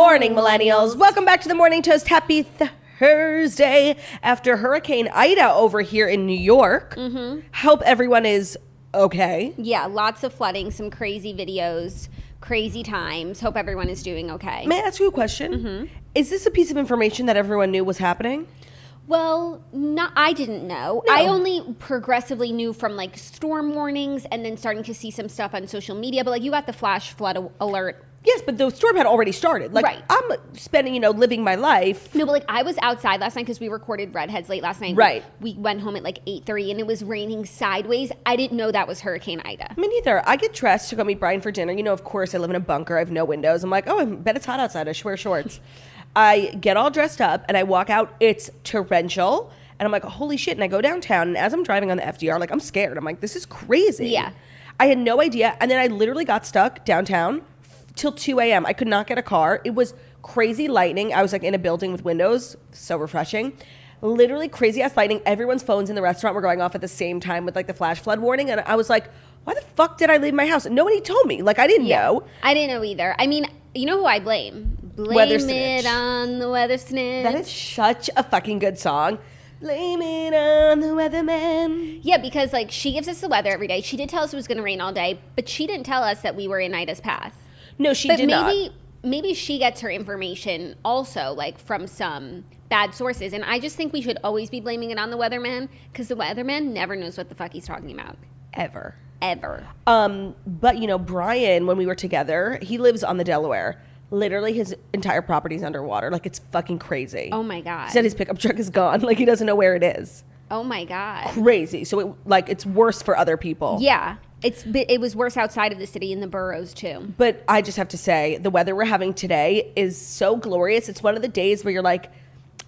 morning, millennials. Welcome back to the Morning Toast. Happy Thursday. After Hurricane Ida over here in New York. Hope everyone is okay. Yeah, lots of flooding, some crazy videos, crazy times. Hope everyone is doing okay. May I ask you a question? Is this a piece of information that everyone knew was happening? Well, I didn't know. No. I only progressively knew from like storm warnings and then starting to see some stuff on social media. But like you got the flash flood alert. Yes, but the storm had already started. Like, Right. I'm spending, living my life. No, but like I was outside last night because we recorded Redheads late last night. Right. We went home at like 8:30 and it was raining sideways. I didn't know that was Hurricane Ida. Me neither. I get dressed to go meet Brian for dinner. Of course, I live in a bunker. I have no windows. I'm like, oh, I bet it's hot outside. I should wear shorts. I get all dressed up and I walk out. It's torrential. And I'm like, holy shit. And I go downtown. And as I'm driving on the FDR, like, I'm scared. I'm like, this is crazy. Yeah. I had no idea. And then I literally got stuck downtown till 2 a.m. I could not get a car. It was crazy lightning. I was like in a building with windows. So refreshing. Literally crazy ass lightning. Everyone's phones in the restaurant were going off at the same time with like the flash flood warning. And I was like, why the fuck did I leave my house? And nobody told me. Like, I didn't know. I didn't know either. I mean, you know who I blame? Blame Weather it snitch. on the weather snitch. That is such a fucking good song. Blame it on the weatherman. Yeah, because like she gives us the weather every day. She did tell us it was going to rain all day, but she didn't tell us that we were in Ida's path. No, she But did not. maybe she gets her information also like from some bad sources, and I just think we should always be blaming it on the weatherman because the weatherman never knows what the fuck he's talking about. Ever. But Brian, when we were together, he lives on the Delaware. Literally, his entire property's underwater. Like, it's fucking crazy. Oh my god. He said his pickup truck is gone. Like, he doesn't know where it is. Oh my god. Crazy. So, it's worse for other people. Yeah. It was worse outside of the city in the boroughs too. But I just have to say, the weather we're having today is so glorious. It's one of the days where you're like,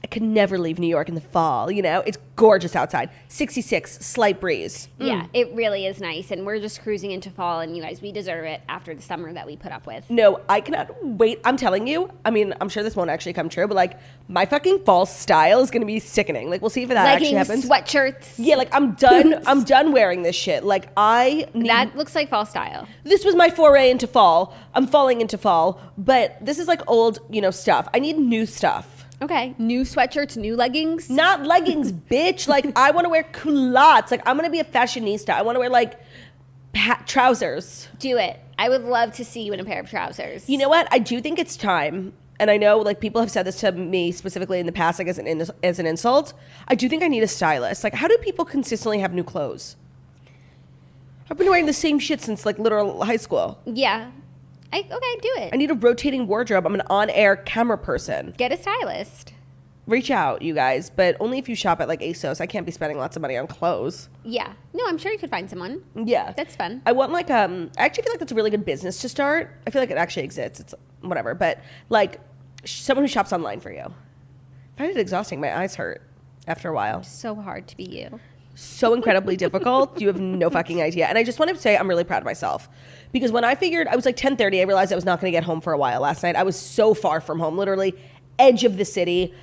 I could never leave New York in the fall, It's gorgeous outside. 66, slight breeze. Yeah, it really is nice. And we're just cruising into fall, and you guys, we deserve it after the summer that we put up with. No, I cannot wait. I'm telling you. I mean, I'm sure this won't actually come true, but like my fucking fall style is going to be sickening. Like, we'll see if that actually happens. Sweatshirts. Yeah, like I'm done. I'm done wearing this shit. Like That looks like fall style. This was my foray into fall. I'm falling into fall, but this is like old, stuff. I need new stuff. Okay. New sweatshirts, new leggings. Not leggings, bitch. Like, I want to wear culottes. Like, I'm going to be a fashionista. I want to wear, like, trousers. Do it. I would love to see you in a pair of trousers. You know what? I do think it's time. And I know, like, people have said this to me specifically in the past, like, as an insult. I do think I need a stylist. Like, how do people consistently have new clothes? I've been wearing the same shit since, like, literal high school. Yeah. Okay, do it. I need a rotating wardrobe. I'm an on-air camera person. Get a stylist. Reach out, you guys, but only if you shop at like ASOS. I can't be spending lots of money on clothes. Yeah. No, I'm sure you could find someone. Yeah. That's fun. I want like, I actually feel like that's a really good business to start. I feel like it actually exists. It's whatever, but like someone who shops online for you. I find it exhausting. My eyes hurt after a while. So hard to be you. So incredibly difficult. You have no fucking idea. And I just want to say I'm really proud of myself because when I figured I was like 10:30, I realized I was not going to get home for a while last night. I was so far from home, literally edge of the city.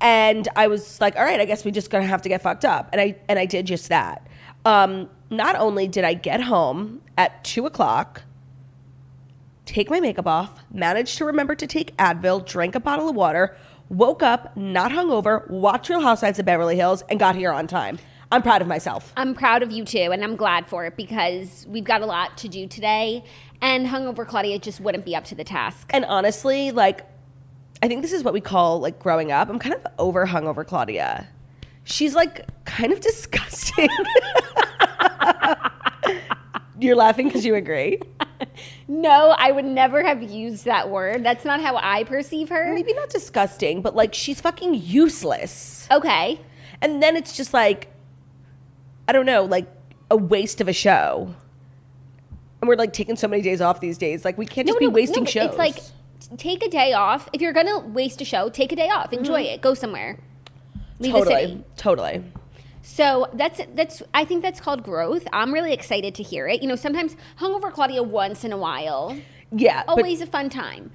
And I was like, all right, I guess we just going to have to get fucked up. And I did just that. Not only did I get home at 2:00, take my makeup off, managed to remember to take Advil, drank a bottle of water, woke up, not hungover, watched Real Housewives of Beverly Hills, and got here on time. I'm proud of myself. I'm proud of you too, and I'm glad for it because we've got a lot to do today, and hungover Claudia just wouldn't be up to the task. And honestly, like, I think this is what we call, like, growing up. I'm kind of over hungover Claudia. She's, like, kind of disgusting. You're laughing because you agree? No, I would never have used that word. That's not how I perceive her. Maybe not disgusting, but, like, she's fucking useless. Okay. And then it's just, like, I don't know, like a waste of a show. And we're like taking so many days off these days. Like we can't just be wasting shows. It's like take a day off. If you're gonna waste a show, take a day off. Enjoy it. Go somewhere. Leave the city. Totally. So that's I think that's called growth. I'm really excited to hear it. Sometimes hungover Claudia once in a while. Yeah. Always a fun time.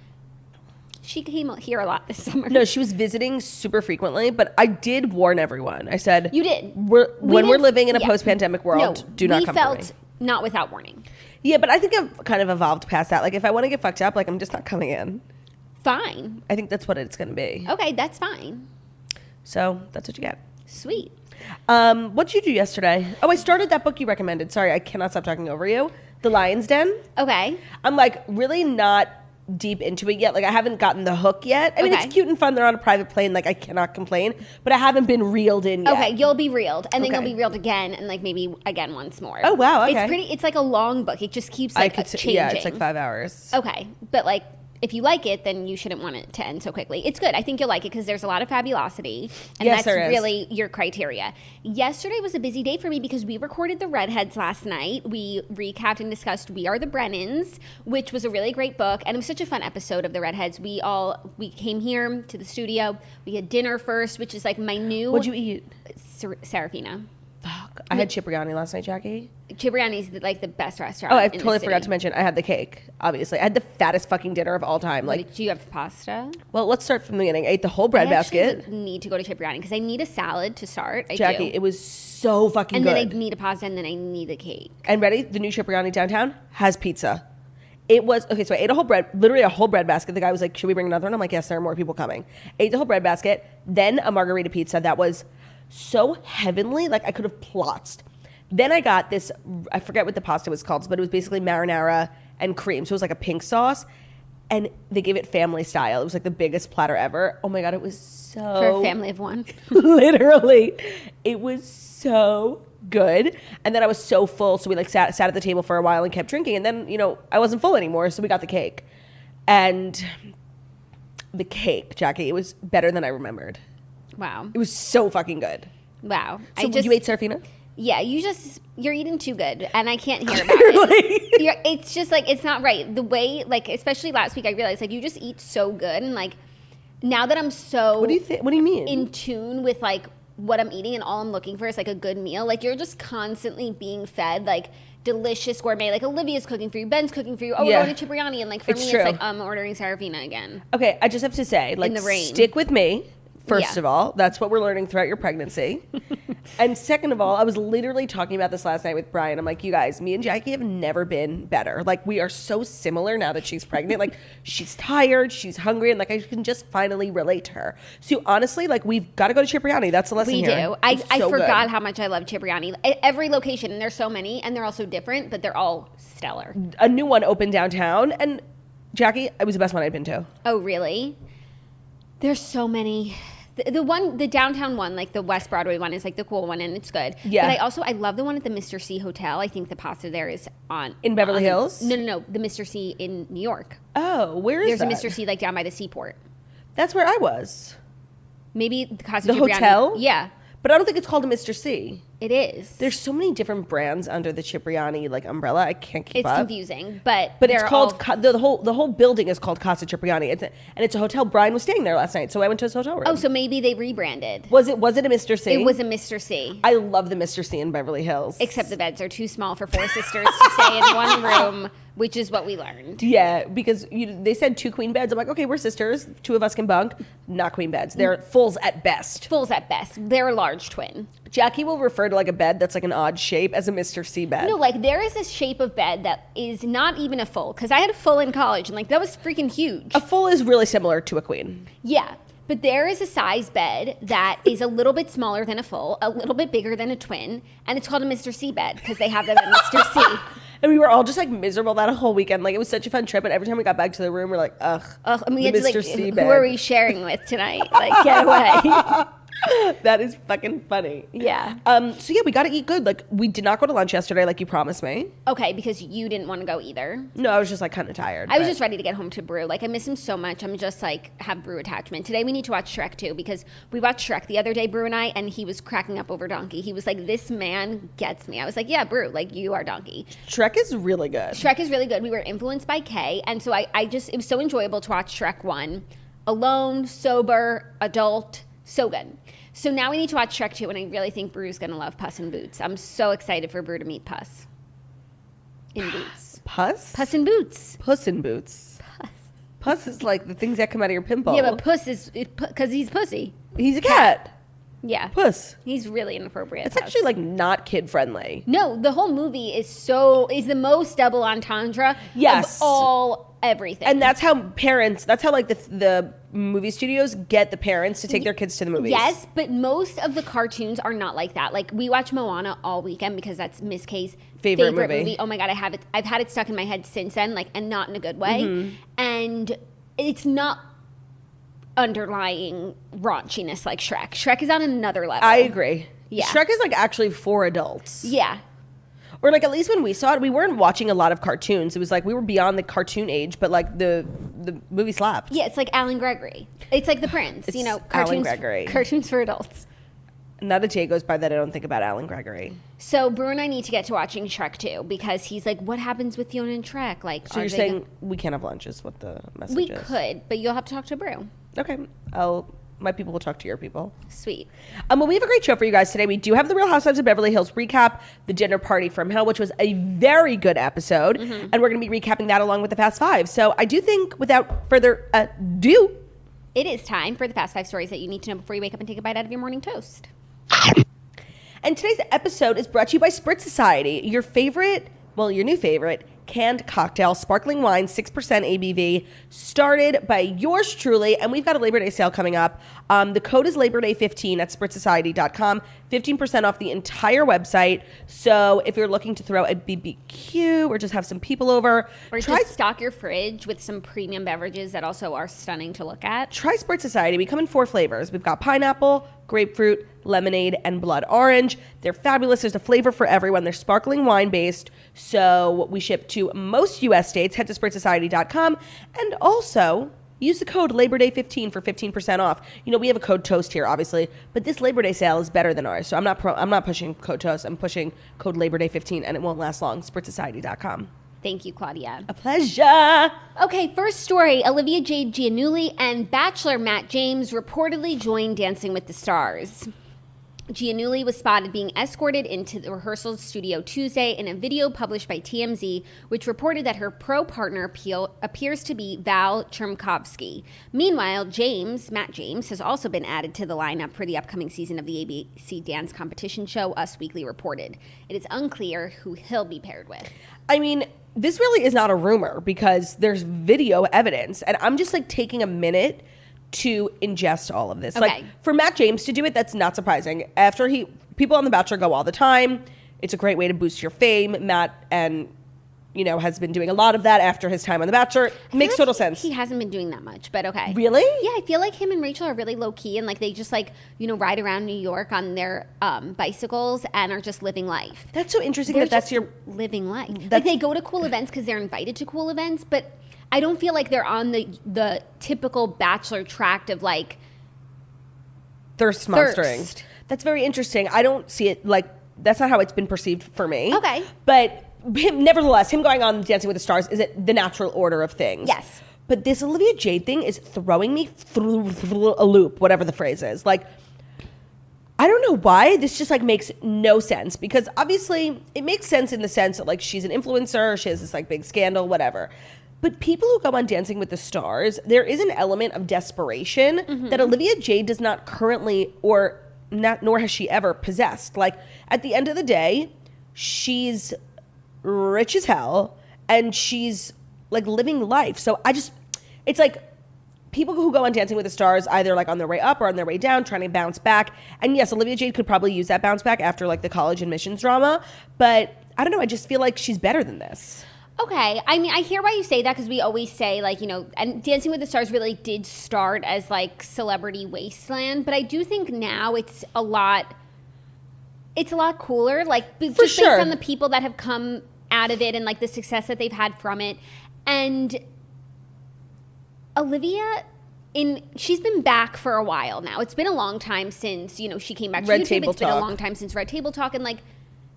She came here a lot this summer. No, she was visiting super frequently, but I did warn everyone. I said, you did. When we're living in a post-pandemic world, do not come for me. We felt not without warning. Yeah, but I think I've kind of evolved past that. Like, if I want to get fucked up, like, I'm just not coming in. Fine. I think that's what it's going to be. Okay, that's fine. So that's what you get. Sweet. What did you do yesterday? Oh, I started that book you recommended. Sorry, I cannot stop talking over you. The Lion's Den. Okay. I'm like really not deep into it yet. Like I haven't gotten the hook yet. I mean, Okay. it's cute and fun. They're on a private plane. Like I cannot complain, but I haven't been reeled in yet. Okay, you'll be reeled, and then Okay. you'll be reeled again, and like maybe again once more. Oh, wow, okay. It's pretty. It's like a long book. It just keeps like changing. Yeah, it's like 5 hours. Okay, but like if you like it, then you shouldn't want it to end so quickly. It's good. I think you'll like it because there's a lot of fabulosity, and Yes, that's there is. really your criteria. Yesterday was a busy day for me because we recorded the Redheads last night. We recapped and discussed We Are the Brennans, which was a really great book, and it was such a fun episode of the Redheads. We came here to the studio. We had dinner first, which is like my new. What'd you eat? Serafina. Fuck. I had Cipriani last night, Jackie. Cipriani's like the best restaurant. Oh, I in the totally forgot city. to mention I had the cake. Obviously, I had the fattest fucking dinner of all time. Like, Do you have pasta? well, let's start from the beginning. I ate the whole bread I actually basket. need to go to Cipriani because I need a salad to start. I Jackie, do. it was so fucking And good. then I need a pasta, and then I need a cake. And ready? The new Cipriani downtown has pizza. It was, okay, so I ate literally a whole bread basket. The guy was like, should we bring another one? I'm like, yes, there are more people coming. Ate the whole bread basket, then a margarita pizza that was so heavenly, like I could have plotzed. Then I got this, I forget what the pasta was called, but it was basically marinara and cream. So it was like a pink sauce. And they gave it family style. It was like the biggest platter ever. Oh my God, it was so... For a family of one. Literally. It was so good. And then I was so full, so we like sat at the table for a while and kept drinking. And then, you know, I wasn't full anymore, so we got the cake. And the cake, Jackie, it was better than I remembered. Wow. It was so fucking good. Wow. So you ate Serafina? Yeah, you're eating too good, and I can't hear about it. It's just like, it's not right. The way, like, especially last week, I realized, like, you just eat so good, and, like, now that I'm so... What do you think? What do you mean? In tune with, like, what I'm eating and all I'm looking for is, like, a good meal. Like, you're just constantly being fed, like, delicious gourmet. Like, Olivia's cooking for you. Ben's cooking for you. Oh, Yeah. we're going to Cipriani. And, like, for It's me, true. it's like, I'm ordering Serafina again. Okay, I just have to say, like, the rain. stick with me. First Yeah. of all, that's what we're learning throughout your pregnancy. And second of all, I was literally talking about this last night with Brian. I'm like, you guys, me and Jackie have never been better. Like, we are so similar now that she's pregnant. Like, she's tired, she's hungry, and like, I can just finally relate to her. So honestly, like, we've got to go to Cipriani. That's the lesson We here. do. I So forgot good. how much I love Cipriani. Every location, and there's so many, and they're all so different, but they're all stellar. A new one opened downtown, and Jackie, it was the best one I'd been to. Oh, really? There's so many. The downtown one, like the West Broadway one, is like the cool one, and it's good. Yeah. But I love the one at the Mr. C Hotel. I think the pasta there is on In Beverly Hills? No, the Mr. C in New York. Oh, where is There's that? a Mr. C like down by the seaport. That's where I was. Maybe the Casa The Cipriani. hotel? Yeah, But I don't think it's called a Mr. C. it is. There's so many different brands under the Cipriani like umbrella. I can't keep It's up. confusing, but But it's they're called all- the whole building is called Casa Cipriani. And it's a hotel. Brian was staying there last night, so I went to his hotel room. Oh, so maybe they rebranded. was it a Mr. C? It was a Mr. C. I love the Mr. C in Beverly Hills. Except the beds are too small for four sisters to stay in one room, which is what we learned. Yeah, because they said 2 queen beds. I'm like, okay, we're sisters. 2 of us can bunk. Not queen beds. They're fulls at best. Fulls at best. They're a large twin. Jackie will refer to like a bed that's like an odd shape as a Mr. C bed. No, like there is a shape of bed that is not even a full. Because I had a full in college, and like that was freaking huge. A full is really similar to a queen. Yeah, but there is a size bed that is a little bit smaller than a full, a little bit bigger than a twin, and it's called a Mr. C bed because they have them at Mr. C. And we were all just like miserable that whole weekend. Like it was such a fun trip, and every time we got back to the room, we're like, ugh. Ugh, I mean, the it's like, Mr. C who bed. are we sharing with tonight? Like, get away. That is fucking funny. Yeah. So yeah, we got to eat good. Like we did not go to lunch yesterday, like you promised me. Okay, because you didn't want to go either. No, I was just like kind of tired. I was but- just ready to get home to Brew. Like, I miss him so much. I'm just like, have Brew attachment. Today we need to watch Shrek too, because we watched Shrek the other day, Brew and I, and he was cracking up over Donkey. He was like, this man gets me. I was like, yeah, Brew, like you are Donkey. Shrek is really good. Shrek is really good. We were influenced by Kay, and so I just, it was so enjoyable to watch Shrek 1. Alone, sober, adult, so good. So now we need to watch Shrek 2, and I really think Brew's going to love Puss in Boots. I'm so excited for Brew to meet Puss in Boots. Puss? Puss in Boots. Puss in Boots. Puss is like the things that come out of your pimple. Yeah, but Puss is, because he's pussy. He's a cat. Yeah. Puss. He's really inappropriate. It's actually like not kid friendly. No, the whole movie is the most double entendre Yes. of all everything. And that's how like the movie studios get the parents to take their kids to the movies. Yes, but most of the cartoons are not like that. Like, we watch Moana all weekend because that's Miss K's favorite movie. Oh my God, I've had it stuck in my head since then, like, and not in a good way. Mm-hmm. And it's not underlying raunchiness like Shrek. Shrek is on another level. I agree. Yeah. Shrek is like actually for adults. Yeah. Or like, at least when we saw it, we weren't watching a lot of cartoons. It was like we were beyond the cartoon age, but like the movie slapped. Yeah, it's like Alan Gregory. It's like The Prince, It's cartoons, Alan Gregory. Cartoons for adults. Not a day goes by that I don't think about Alan Gregory. So Brew and I need to get to watching Shrek too, because he's like, what happens with Fiona and Shrek? Like, so you're saying we can't have lunch is what the message we is? We could, but you'll have to talk to Brew. Okay. My people will talk to your people. Sweet. Well, we have a great show for you guys today. We do have the Real Housewives of Beverly Hills recap, the dinner party from hell, which was a very good episode. Mm-hmm. And we're going to be recapping that along with the Fast Five. So I do think, without further ado, it is time for the Fast Five stories that you need to know before you wake up and take a bite out of your morning toast. And today's episode is brought to you by Spritz Society, your new favorite canned cocktail, sparkling wine, 6% ABV, started by yours truly. And we've got a Labor Day sale coming up. The code is Labor Day 15 at SpritzSociety.com, 15% off the entire website. So if you're looking to throw a BBQ or just have some people over, or just stock your fridge with some premium beverages that also are stunning to look at, try Spritz Society. We come in 4 flavors. We've got pineapple, grapefruit, lemonade, and blood orange. They're fabulous. There's a flavor for everyone. They're sparkling wine based. So we ship to most U.S. states. Head to SpritzSociety.com and also use the code Labor Day 15 for 15% off. You know, we have a code TOAST here, obviously, but this Labor Day sale is better than ours. So I'm not pushing code TOAST. I'm pushing code Labor Day 15, and it won't last long. SpritzSociety.com. Thank you, Claudia. A pleasure. Okay, first story. Olivia, Jade, Giannulli, and Bachelor Matt James reportedly joined Dancing with the Stars. Giannulli was spotted being escorted into the rehearsal studio Tuesday in a video published by TMZ, which reported that her pro partner appears to be Val Chmerkovskiy. Meanwhile, Matt James, has also been added to the lineup for the upcoming season of the ABC dance competition show, Us Weekly reported. It is unclear who he'll be paired with. I mean, this really is not a rumor because there's video evidence, and I'm just like taking a minute to ingest all of this. Okay. Like, for Matt James to do it, that's not surprising. People on The Bachelor go all the time. It's a great way to boost your fame. Matt has been doing a lot of that after his time on The Bachelor. Makes total sense. He hasn't been doing that much, but okay. Really? Yeah, I feel like him and Rachel are really low key, and like they just ride around New York on their bicycles and are just living life. That's so interesting. That's your living life. Like, they go to cool events because they're invited to cool events, but I don't feel like they're on the typical Bachelor tract of like thirst monstering. That's very interesting. I don't see it like that's not how it's been perceived for me. Okay, but nevertheless, him going on Dancing with the Stars is the natural order of things. Yes, but this Olivia Jade thing is throwing me through a loop, whatever the phrase is. Like, I don't know why this just like makes no sense, because obviously it makes sense in the sense that like she's an influencer, she has this like big scandal, whatever. But people who go on Dancing with the Stars, there is an element of desperation that Olivia Jade does not currently, nor has she ever possessed. Like, at the end of the day, she's rich as hell and she's like living life. So it's like people who go on Dancing with the Stars either like on their way up or on their way down, trying to bounce back. And yes, Olivia Jade could probably use that bounce back after like the college admissions drama. But I don't know. I just feel like she's better than this. Okay, I mean, I hear why you say that, because we always say, like, and Dancing with the Stars really did start as, like, celebrity wasteland, but I do think now it's a lot cooler, like, just based on the people that have come out of it and, like, the success that they've had from it. And Olivia, she's been back for a while now. It's been a long time since, she came back to Red YouTube. Table It's been Talk. a long time since Red Table Talk, and, like,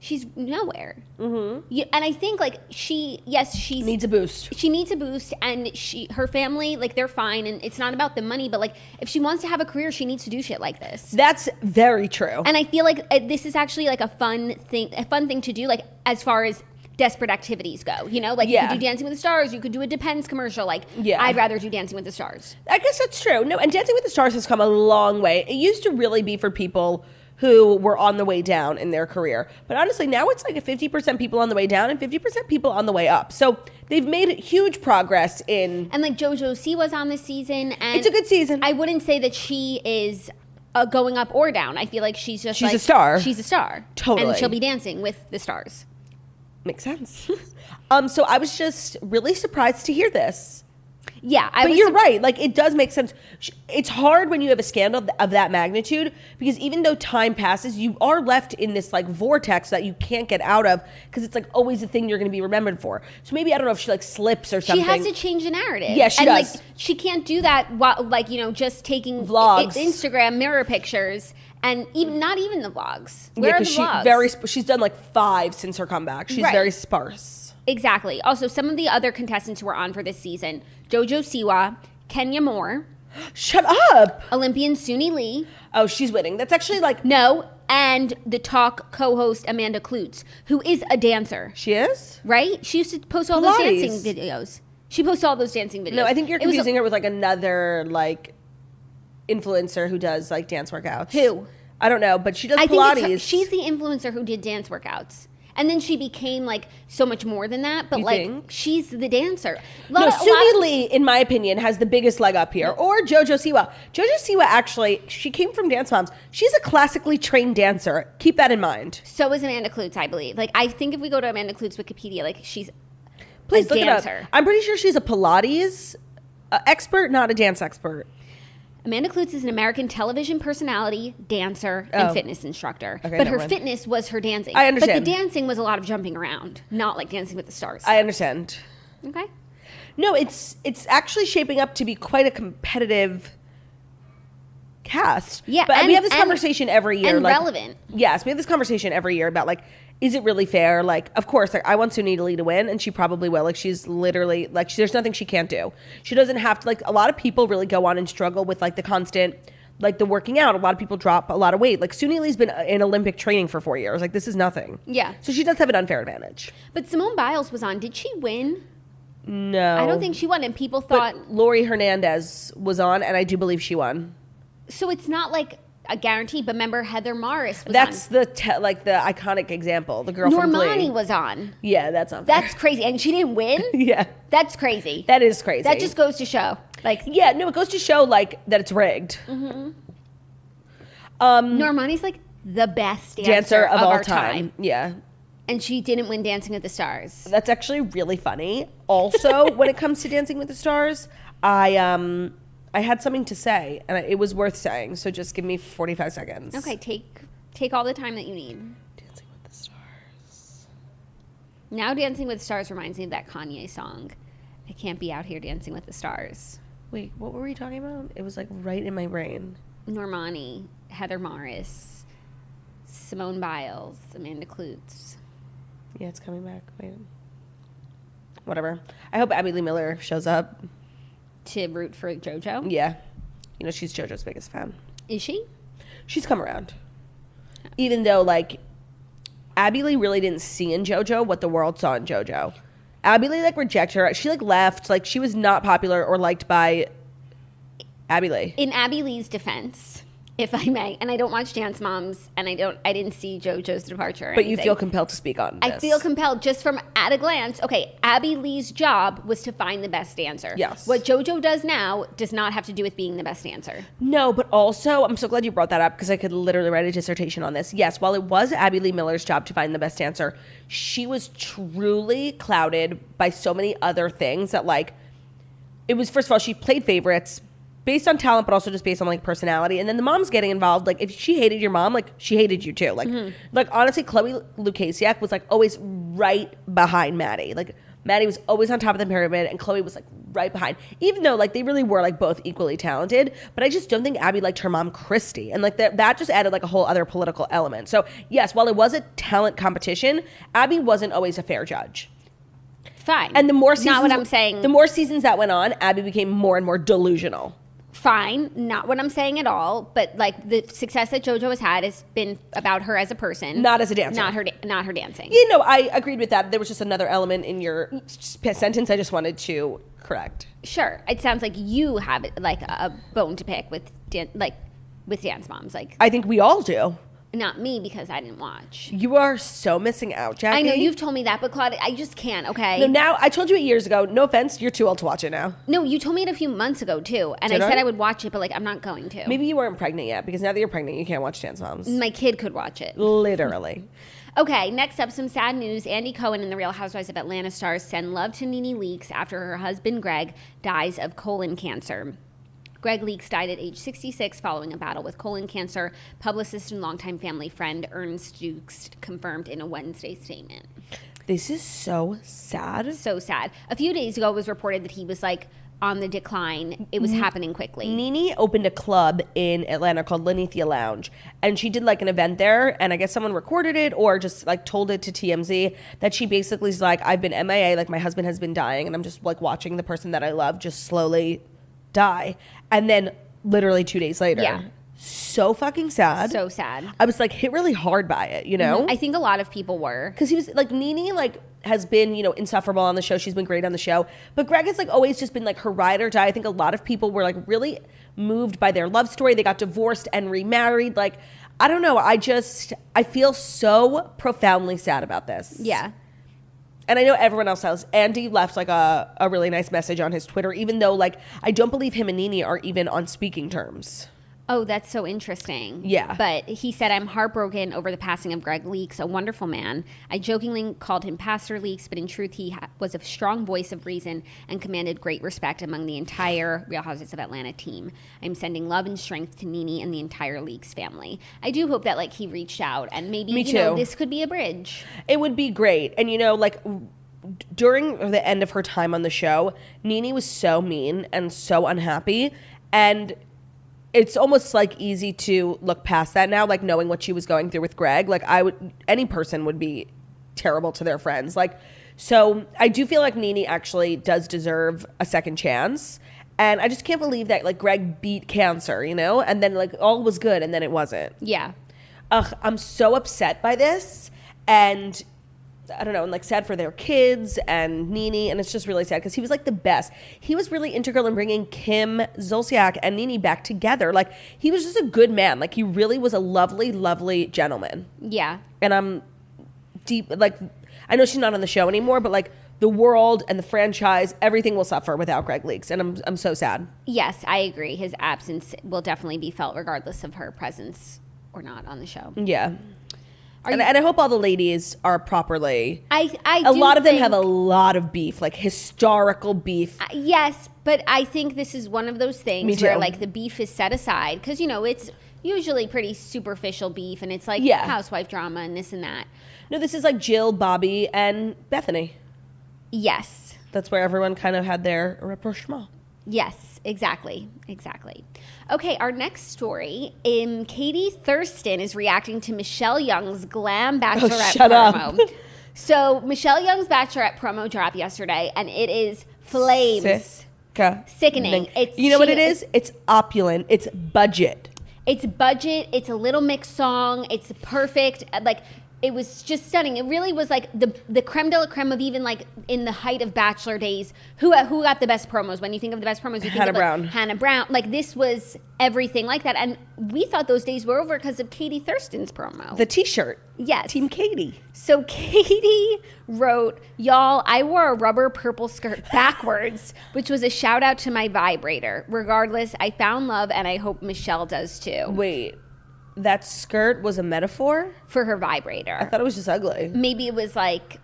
she's nowhere. Mm-hmm. And I think, like, she needs a boost. She needs a boost, and her family, like, they're fine, and it's not about the money, but, like, if she wants to have a career, she needs to do shit like this. That's very true. And I feel like this is actually, like, a fun thing to do, like, as far as desperate activities go, like you could do Dancing with the Stars, you could do a Depends commercial, like I'd rather do Dancing with the Stars. I guess that's true. No, and Dancing with the Stars has come a long way. It used to really be for people who were on the way down in their career. But honestly, now it's like a 50% people on the way down and 50% people on the way up. So they've made huge progress in... And like JoJo Siwa's on this season. And it's a good season. I wouldn't say that she is going up or down. I feel like she's just a star. She's a star. Totally. And she'll be dancing with the stars. Makes sense. So I was just really surprised to hear this. Yeah, but you're right. Like, it does make sense. It's hard when you have a scandal of that magnitude, because even though time passes, you are left in this like vortex that you can't get out of, because it's like always a thing you're going to be remembered for. So maybe, I don't know if she like slips or something. She has to change the narrative. Yeah, she does. Like, she can't do that while, like, you know, just taking vlogs, Instagram mirror pictures. And even not even the vlogs. Where are the vlogs? She's done like 5 since her comeback. She's very sparse. Exactly. Also, some of the other contestants who were on for this season: JoJo Siwa, Kenya Moore. Shut up. Olympian Suni Lee. Oh, she's winning. That's actually like... No, and the Talk co-host Amanda Klutz, who is a dancer. She is? Right? She used to post all those dancing videos. She posts all those dancing videos. No, I think you're confusing her with like another like influencer who does like dance workouts. Who? I don't know, but she does Pilates. She's the influencer who did dance workouts. And then she became like so much more than that. But she's the dancer. Suni Lee, in my opinion, has the biggest leg up here. Or JoJo Siwa. JoJo Siwa, actually, she came from Dance Moms. She's a classically trained dancer. Keep that in mind. So is Amanda Klutz, I believe. Like, I think if we go to Amanda Klutz Wikipedia, like, she's Please a look dancer. It up. I'm pretty sure she's a Pilates expert, not a dance expert. Amanda Klutz is an American television personality, dancer, and fitness instructor. Okay, but her fitness was her dancing. I understand. But the dancing was a lot of jumping around, not like Dancing with the Stars. I understand. Okay. No, it's actually shaping up to be quite a competitive cast. Yeah, but we have this conversation every year. And like, relevant. Yes, we have this conversation every year about like, is it really fair? Like, of course, like I want Suni Lee to win, and she probably will. Like, she's literally like, there's nothing she can't do. She doesn't have to. Like, a lot of people really go on and struggle with like the constant, like the working out. A lot of people drop a lot of weight. Like, Suni Lee's been in Olympic training for 4 years. Like, this is nothing. Yeah. So she does have an unfair advantage. But Simone Biles was on. Did she win? No, I don't think she won. And people thought Lori Hernandez was on, and I do believe she won. So it's not like a guarantee, but remember Heather Morris was that's on. the iconic example. The girl from Glee. Normani was on. Yeah, that's unfair. That's crazy. And she didn't win? Yeah. That's crazy. That is crazy. That just goes to show. Like, yeah, no, it goes to show like that it's rigged. Mm-hmm. Normani's like the best dancer of all time. Yeah. And she didn't win Dancing with the Stars. That's actually really funny. Also, when it comes to Dancing with the Stars, I had something to say, and it was worth saying. So just give me 45 seconds. Okay, take all the time that you need. Dancing with the Stars. Now Dancing with the Stars reminds me of that Kanye song. I can't be out here dancing with the stars. Wait, what were we talking about? It was like right in my brain. Normani, Heather Morris, Simone Biles, Amanda Klutz. Yeah, it's coming back. Wait. Whatever. I hope Abby Lee Miller shows up. To root for JoJo? Yeah. You know, she's JoJo's biggest fan. Is she? She's come around. Even though, like, Abby Lee really didn't see in JoJo what the world saw in JoJo. Abby Lee, like, rejected her. She, like, left. Like, she was not popular or liked by Abby Lee. In Abby Lee's defense, if I may, and I don't watch Dance Moms, and I didn't see JoJo's departure. But you feel compelled to speak on this. I feel compelled just from at a glance. Okay, Abby Lee's job was to find the best dancer. Yes. What JoJo does now does not have to do with being the best dancer. No, but also, I'm so glad you brought that up because I could literally write a dissertation on this. Yes, while it was Abby Lee Miller's job to find the best dancer, she was truly clouded by so many other things that, like, it was, first of all, she played favorites based on talent, but also just based on like personality. And then the mom's getting involved. Like, if she hated your mom, like she hated you too. Like, like honestly, Chloe Lukasiak was like always right behind Maddie. Like, Maddie was always on top of the pyramid, and Chloe was like right behind. Even though like they really were like both equally talented, but I just don't think Abby liked her mom, Christy, and like that just added like a whole other political element. So yes, while it was a talent competition, Abby wasn't always a fair judge. Fine. And the more seasons, not what I'm saying. The more seasons that went on, Abby became more and more delusional. Fine, not what I'm saying at all, but like the success that JoJo has had has been about her as a person, not as a dancer, not her dancing. You know, I agreed with that. There was just another element in your sentence I just wanted to correct. Sure, it sounds like you have like a bone to pick with Dance Moms. Like, I think we all do, Not me, because I didn't watch. You are so missing out, Jackie. I know, you've told me that, but Claudia, I just can't, okay? No, now, I told you it years ago. No offense, you're too old to watch it now. No, you told me it a few months ago, too. And Did I said I? I would watch it, but, like, I'm not going to. Maybe you weren't pregnant yet, because now that you're pregnant, you can't watch Dance Moms. My kid could watch it. Literally. Okay, next up, some sad news. Andy Cohen and the Real Housewives of Atlanta stars send love to NeNe Leakes after her husband, Gregg, dies of colon cancer. Gregg Leakes died at age 66 following a battle with colon cancer. Publicist and longtime family friend Ernst Dukes confirmed in a Wednesday statement. This is so sad. So sad. A few days ago, it was reported that he was, like, on the decline. It was happening quickly. NeNe opened a club in Atlanta called Lenithia Lounge, and she did like an event there, and I guess someone recorded it or just like told it to TMZ that she basically is like, I've been MIA, like my husband has been dying, and I'm just like watching the person that I love just slowly die. And then literally 2 days later. Yeah. So fucking sad. So sad. I was like hit really hard by it, you know? I think a lot of people were. Because he was like, NeNe like has been, you know, insufferable on the show. She's been great on the show. But Gregg has like always just been like her ride or die. I think a lot of people were like really moved by their love story. They got divorced and remarried. Like, I don't know. I feel so profoundly sad about this. Yeah. And I know everyone else does. Andy left like a really nice message on his Twitter, even though like I don't believe him and NeNe are even on speaking terms. Oh, that's so interesting. Yeah. But he said, I'm heartbroken over the passing of Gregg Leakes, a wonderful man. I jokingly called him Pastor Leakes, but in truth, he was a strong voice of reason and commanded great respect among the entire Real Housewives of Atlanta team. I'm sending love and strength to NeNe and the entire Leakes family. I do hope that like he reached out and maybe, Me you too. know, this could be a bridge. It would be great. And, you know, like during the end of her time on the show, NeNe was so mean and so unhappy. And it's almost like easy to look past that now, like knowing what she was going through with Gregg. Like any person would be terrible to their friends. Like, so I do feel like NeNe actually does deserve a second chance. And I just can't believe that like Gregg beat cancer, you know? And then like all was good and then it wasn't. Yeah. Ugh, I'm so upset by this. And I don't know, and like sad for their kids and NeNe, and it's just really sad because he was like the best. He was really integral in bringing Kim Zolciak and NeNe back together. Like he was just a good man. Like he really was a lovely, lovely gentleman. Yeah. And I'm deep, like I know she's not on the show anymore, but like the world and the franchise, everything will suffer without Gregg Leakes, and I'm so sad. Yes, I agree. His absence will definitely be felt regardless of her presence or not on the show. Yeah. And I hope all the ladies are properly. A lot of them have a lot of beef, like historical beef. Yes, but I think this is one of those things Me too. where like the beef is set aside because you know it's usually pretty superficial beef and it's like housewife drama and this and that. No, this is like Jill, Bobby, and Bethany. Yes. That's where everyone kind of had their rapprochement. Yes, exactly. Okay, our next story, Katie Thurston is reacting to Michelle Young's Glam Bachelorette promo. Up. So Michelle Young's Bachelorette promo dropped yesterday, and it is flames. Sickening. You know what it is? It's opulent. It's budget. It's budget. It's a Little Mix song. It's perfect. Like, it was just stunning. It really was like the creme de la creme of even like in the height of Bachelor days. Who got the best promos? When you think of the best promos, you think of like Hannah Brown. Like this was everything like that. And we thought those days were over because of Katie Thurston's promo. The t-shirt. Yes. Team Katie. So Katie wrote, y'all, I wore a rubber purple skirt backwards, which was a shout out to my vibrator. Regardless, I found love and I hope Michelle does too. Wait. That skirt was a metaphor? For her vibrator. I thought it was just ugly. Maybe it was like...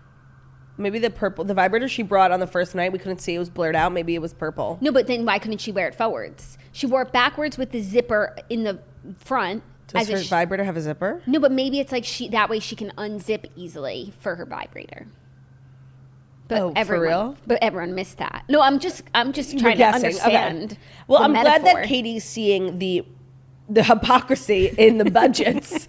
Maybe the vibrator she brought on the first night, we couldn't see, it was blurred out. Maybe it was purple. No, but then why couldn't she wear it forwards? She wore it backwards with the zipper in the front. Does her vibrator have a zipper? No, but maybe it's like that way she can unzip easily for her vibrator. But for real? But everyone missed that. No, I'm just trying to understand. Okay. Well, I'm glad that Katie's seeing the hypocrisy in the budgets.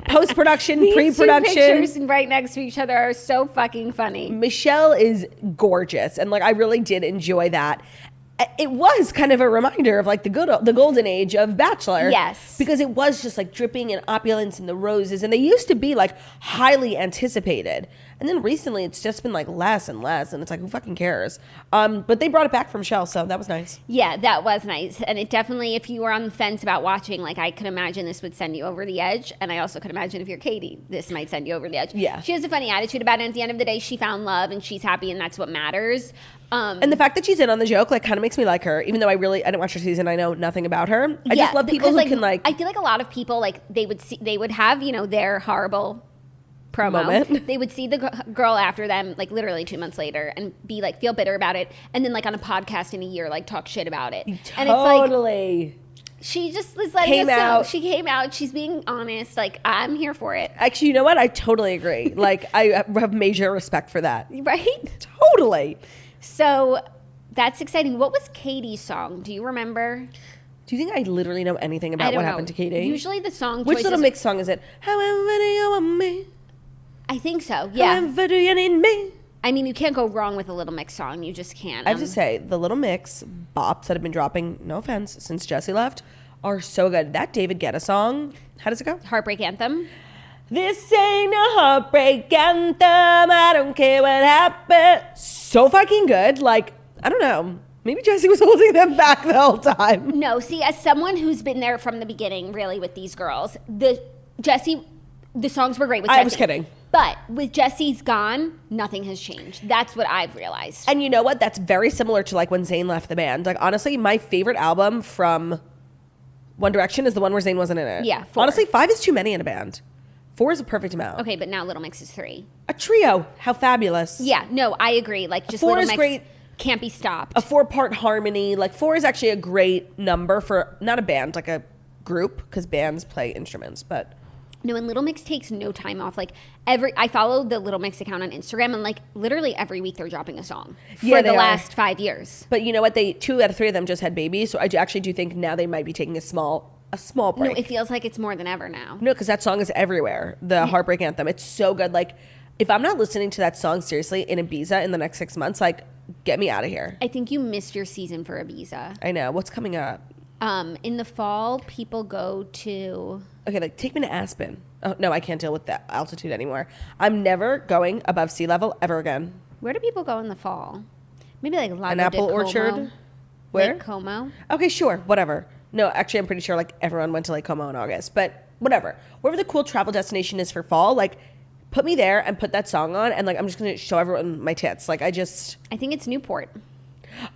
Post-production, pre-production. These two pictures right next to each other are so fucking funny. Michelle is gorgeous. And like, I really did enjoy that. It was kind of a reminder of like the golden age of Bachelor. Yes. Because it was just like dripping in opulence and the roses. And they used to be like highly anticipated. And then recently, it's just been like less and less, and it's like, who fucking cares? But they brought it back from Shell, so that was nice. Yeah, that was nice. And it definitely, if you were on the fence about watching, like, I could imagine this would send you over the edge. And I also could imagine if you're Katie, this might send you over the edge. Yeah. She has a funny attitude about it. And at the end of the day, she found love and she's happy, and that's what matters. And the fact that she's in on the joke, like, kind of makes me like her, even though I didn't watch her season. I know nothing about her. I just love people who can, like, I feel like a lot of people, like, they would have, you know, their horrible promo moment. They would see the girl after them, like, literally 2 months later, and be like, feel bitter about it, and then, like, on a podcast in a year, like, talk shit about it. Totally. And it's like, she just was letting us know. She came out. She's being honest. Like, I'm here for it. Actually, you know what? I totally agree. Like, I have major respect for that. Right? Totally. So that's exciting. What was Katie's song? Do you remember? Do you think I literally know anything about what happened to Katie? Usually the song Which Little Mix song is it? However do you want me? I think so, yeah. However do you need me? I mean, you can't go wrong with a Little Mix song. You just can't. I have to say, the Little Mix bops that have been dropping, no offense, since Jessie left, are so good. That David Guetta song, how does it go? Heartbreak Anthem. This ain't a heartbreak anthem. I don't care what happened. So fucking good. Like, I don't know. Maybe Jessie was holding them back the whole time. No, see, as someone who's been there from the beginning, really, with these girls, the songs were great with Jessie. I was kidding. But with Jessie's gone, nothing has changed. That's what I've realized. And you know what? That's very similar to, like, when Zayn left the band. Like, honestly, my favorite album from One Direction is the one where Zayn wasn't in it. Yeah, 4. Honestly, 5 is too many in a band. 4 is a perfect amount. Okay, but now Little Mix is 3. A trio. How fabulous. Yeah, no, I agree. Like, just 4 Little is Mix great. Can't be stopped. A 4-part harmony. Like, 4 is actually a great number for, not a band, like a group, because bands play instruments, but... No, and Little Mix takes no time off. Like, I follow the Little Mix account on Instagram, and, like, literally every week they're dropping a song for the last 5 years. But you know what? 2 out of 3 of them just had babies, so I actually do think now they might be taking a small break. No, it feels like it's more than ever now. No, because that song is everywhere. The Heartbreak Anthem. It's so good. Like, if I'm not listening to that song seriously in Ibiza in the next 6 months, like, get me out of here. I think you missed your season for Ibiza. I know. What's coming up? In the fall, people go to... Okay, like, take me to Aspen. Oh, no, I can't deal with that altitude anymore. I'm never going above sea level ever again. Where do people go in the fall? Maybe, like, Lago An apple de Como. orchard? Where? Lake Como. Okay, sure. Whatever. No, actually, I'm pretty sure, like, everyone went to Lake Como in August. But whatever. Wherever the cool travel destination is for fall, like, put me there and put that song on, and, like, I'm just going to show everyone my tits. Like, I think it's Newport.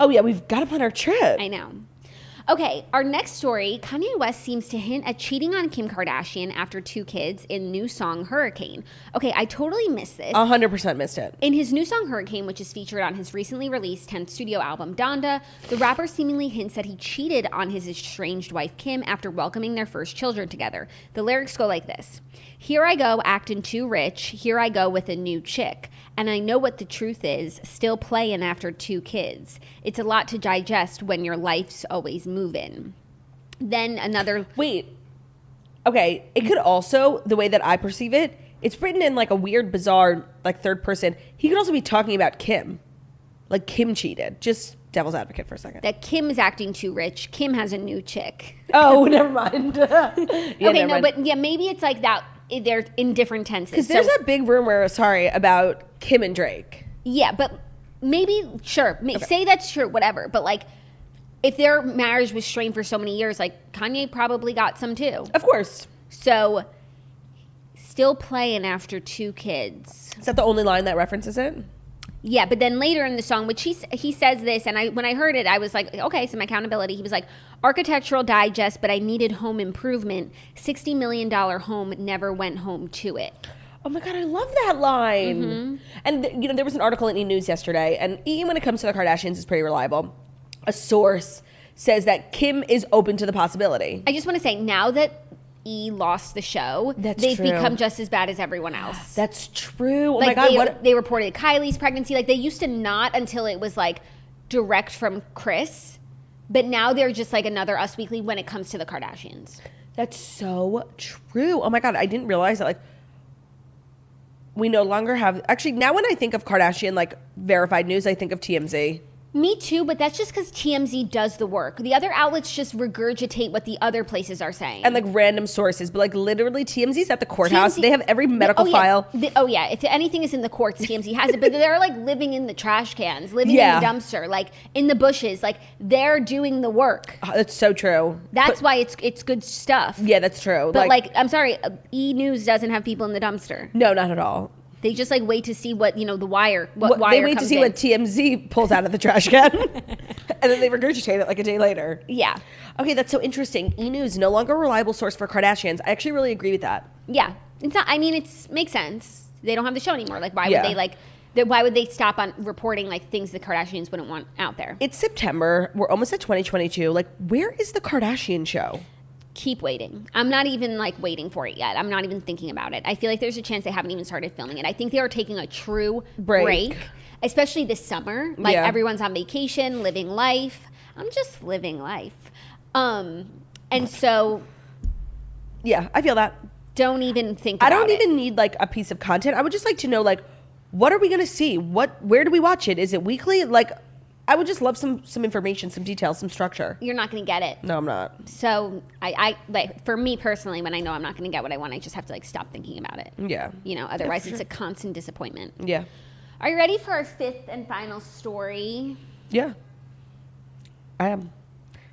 Oh, yeah, we've got to plan our trip. I know. Okay, our next story, Kanye West seems to hint at cheating on Kim Kardashian after 2 kids in new song Hurricane. Okay, I totally missed this. 100% missed it. In his new song Hurricane, which is featured on his recently released 10th studio album Donda, the rapper seemingly hints that he cheated on his estranged wife Kim after welcoming their first children together. The lyrics go like this. Here I go acting too rich, here I go with a new chick. And I know what the truth is, still playing after 2 kids. It's a lot to digest when your life's always moving. Then another... Wait. Okay, it could also, the way that I perceive it, it's written in like a weird, bizarre, like third person. He could also be talking about Kim. Like Kim cheated. Just devil's advocate for a second. That Kim is acting too rich. Kim has a new chick. Oh, never mind. But yeah, maybe it's like that. They're in different tenses. Because there's a big rumor, about Kim and Drake. Yeah, but maybe, sure. Okay. Say that's true, whatever. But, like, if their marriage was strained for so many years, like, Kanye probably got some, too. Of course. So, still playing after 2 kids. Is that the only line that references it? Yeah, but then later in the song, which he says this, and when I heard it, I was like, okay, some accountability. He was like, Architectural Digest, but I needed home improvement. $60 million home, never went home to it. Oh my God, I love that line. Mm-hmm. And, there was an article in E! News yesterday, and E! when it comes to the Kardashians is pretty reliable. A source says that Kim is open to the possibility. I just want to say, now that E! lost the show, they've become just as bad as everyone else. That's true. Oh like, my God. They reported Kylie's pregnancy. Like, they used to not until it was, like, direct from Kris. But now they're just like another Us Weekly when it comes to the Kardashians. That's so true. Oh my God, I didn't realize that, like, we no longer have... Actually, now when I think of Kardashian, like, verified news, I think of TMZ. Me too, but that's just because TMZ does the work. The other outlets just regurgitate what the other places are saying. And like random sources, but like literally TMZ's at the courthouse. They have every medical file. Yeah. If anything is in the courts, TMZ has it. But they're like living in the trash cans, living in the dumpster, like in the bushes. Like they're doing the work. Oh, that's so true. That's why it's good stuff. Yeah, that's true. But like I'm sorry, E! News doesn't have people in the dumpster. No, not at all. They just like wait to see what, the wire, wire they wait to see what TMZ pulls out of the trash can. And then they regurgitate it like a day later. Yeah. Okay, that's so interesting. E! News, no longer a reliable source for Kardashians. I actually really agree with that. Yeah. It's not, I mean, it makes sense. They don't have the show anymore. Like, why would they why would they stop on reporting like things the Kardashians wouldn't want out there? It's September. We're almost at 2022. Like, where is the Kardashian show? Keep waiting. I'm not even like waiting for it yet. I'm not even thinking about it. I feel like there's a chance they haven't even started filming it. I think they are taking a true break especially this summer. Like everyone's on vacation, living life. I'm just living life. And so yeah, I feel that. Don't even think about it. I don't even need like a piece of content. I would just like to know like what are we going to see? Where do we watch it? Is it weekly? Like I would just love some information, some details, some structure. You're not going to get it. No, I'm not. So I like for me personally, when I know I'm not going to get what I want, I just have to like stop thinking about it. Yeah. Otherwise it's a constant disappointment. Yeah. Are you ready for our fifth and final story? Yeah. I am.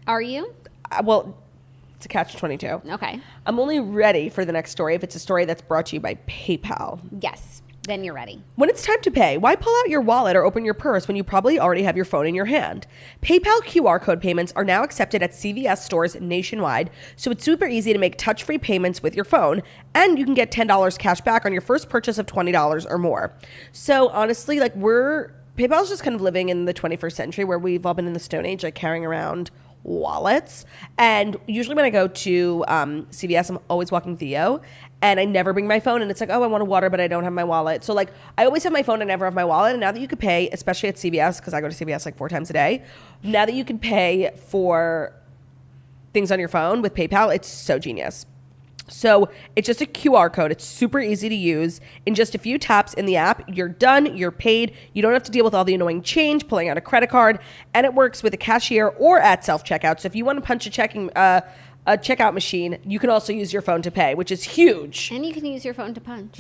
Are you? Well, it's a catch-22. Okay. I'm only ready for the next story if it's a story that's brought to you by PayPal. Yes. Then you're ready. When it's time to pay, why pull out your wallet or open your purse when you probably already have your phone in your hand? PayPal QR code payments are now accepted at CVS stores nationwide, so it's super easy to make touch-free payments with your phone, and you can get $10 cash back on your first purchase of $20 or more. So honestly, like PayPal's just kind of living in the 21st century where we've all been in the Stone Age, like carrying around wallets. And usually when I go to CVS, I'm always walking Theo, and I never bring my phone, and it's like, oh, I want a water, but I don't have my wallet. So like I always have my phone and never have my wallet. And now that you could pay, especially at CVS, because I go to CVS like 4 times a day, now that you can pay for things on your phone with PayPal, it's so genius. So it's just a QR code. It's super easy to use. In just a few taps in the app, you're done, you're paid. You don't have to deal with all the annoying change, pulling out a credit card, and it works with a cashier or at self-checkout. So if you want to punch a checkout machine, you can also use your phone to pay, which is huge. And you can use your phone to punch.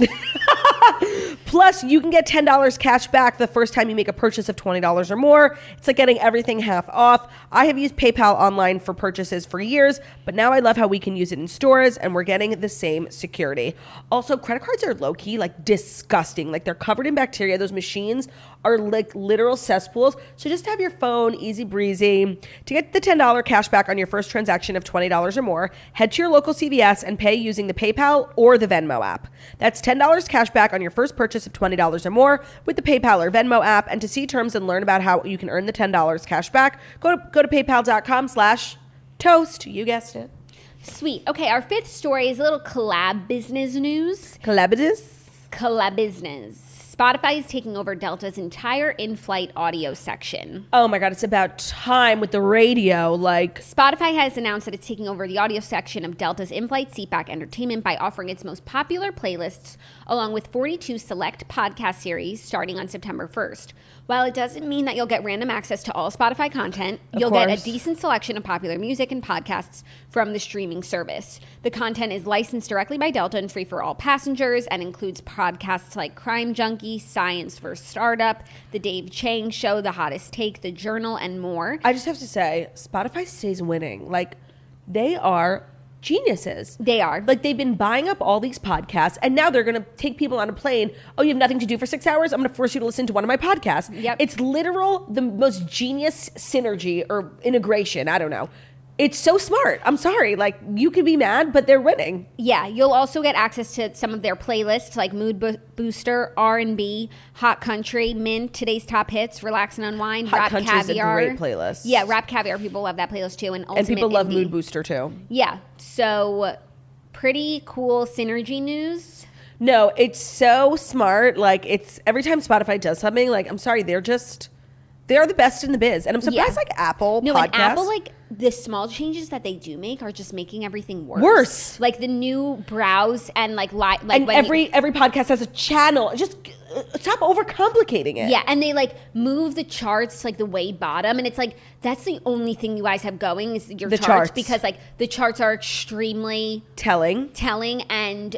Plus, you can get $10 cash back the first time you make a purchase of $20 or more. It's like getting everything half off. I have used PayPal online for purchases for years, but now I love how we can use it in stores, and we're getting the same security. Also, credit cards are low-key, like disgusting. Like they're covered in bacteria. Those machines are like literal cesspools. So just have your phone, easy breezy. To get the $10 cash back on your first transaction of $20 or more, head to your local CVS and pay using the PayPal or the Venmo app. That's $10 cash back on your first purchase of $20 or more with the PayPal or Venmo app. And to see terms and learn about how you can earn the $10 cash back, go to paypal.com/toast. You guessed it. Sweet. Okay, our fifth story is a little collab business news. Collab business. Spotify is taking over Delta's entire in-flight audio section. Oh my God, it's about time with the radio. Like Spotify has announced that it's taking over the audio section of Delta's in-flight seatback entertainment by offering its most popular playlists along with 42 select podcast series starting on September 1st. While it doesn't mean that you'll get random access to all Spotify content, you'll get a decent selection of popular music and podcasts from the streaming service. The content is licensed directly by Delta and free for all passengers and includes podcasts like Crime Junkie, Science vs. Startup, The Dave Chang Show, The Hottest Take, The Journal, and more. I just have to say, Spotify stays winning. Like, they are geniuses. They are. Like, they've been buying up all these podcasts, and now they're going to take people on a plane. Oh, you have nothing to do for 6 hours? I'm going to force you to listen to one of my podcasts. Yep. It's literal, the most genius synergy or integration. I don't know. It's so smart. I'm sorry. Like, you can be mad, but they're winning. Yeah, you'll also get access to some of their playlists like Mood Booster, R&B, Hot Country, Mint, Today's Top Hits, Relax and Unwind, Hot Rap Country's Caviar. a great playlist. Yeah, Rap Caviar. People love that playlist too. And people love Indie. Mood Booster too. Yeah. So pretty cool synergy news. No, it's so smart. Like, it's every time Spotify does something, like, I'm sorry, they're They're the best in the biz. And I'm surprised like Apple No, Podcasts. and Apple, like the small changes that they do make are just making everything Worse. Like the new browse and like and every podcast has a channel. Just stop overcomplicating it. Yeah, and they like move the charts to like the way bottom, and it's like that's the only thing you guys have going is your charts because like the charts are extremely telling and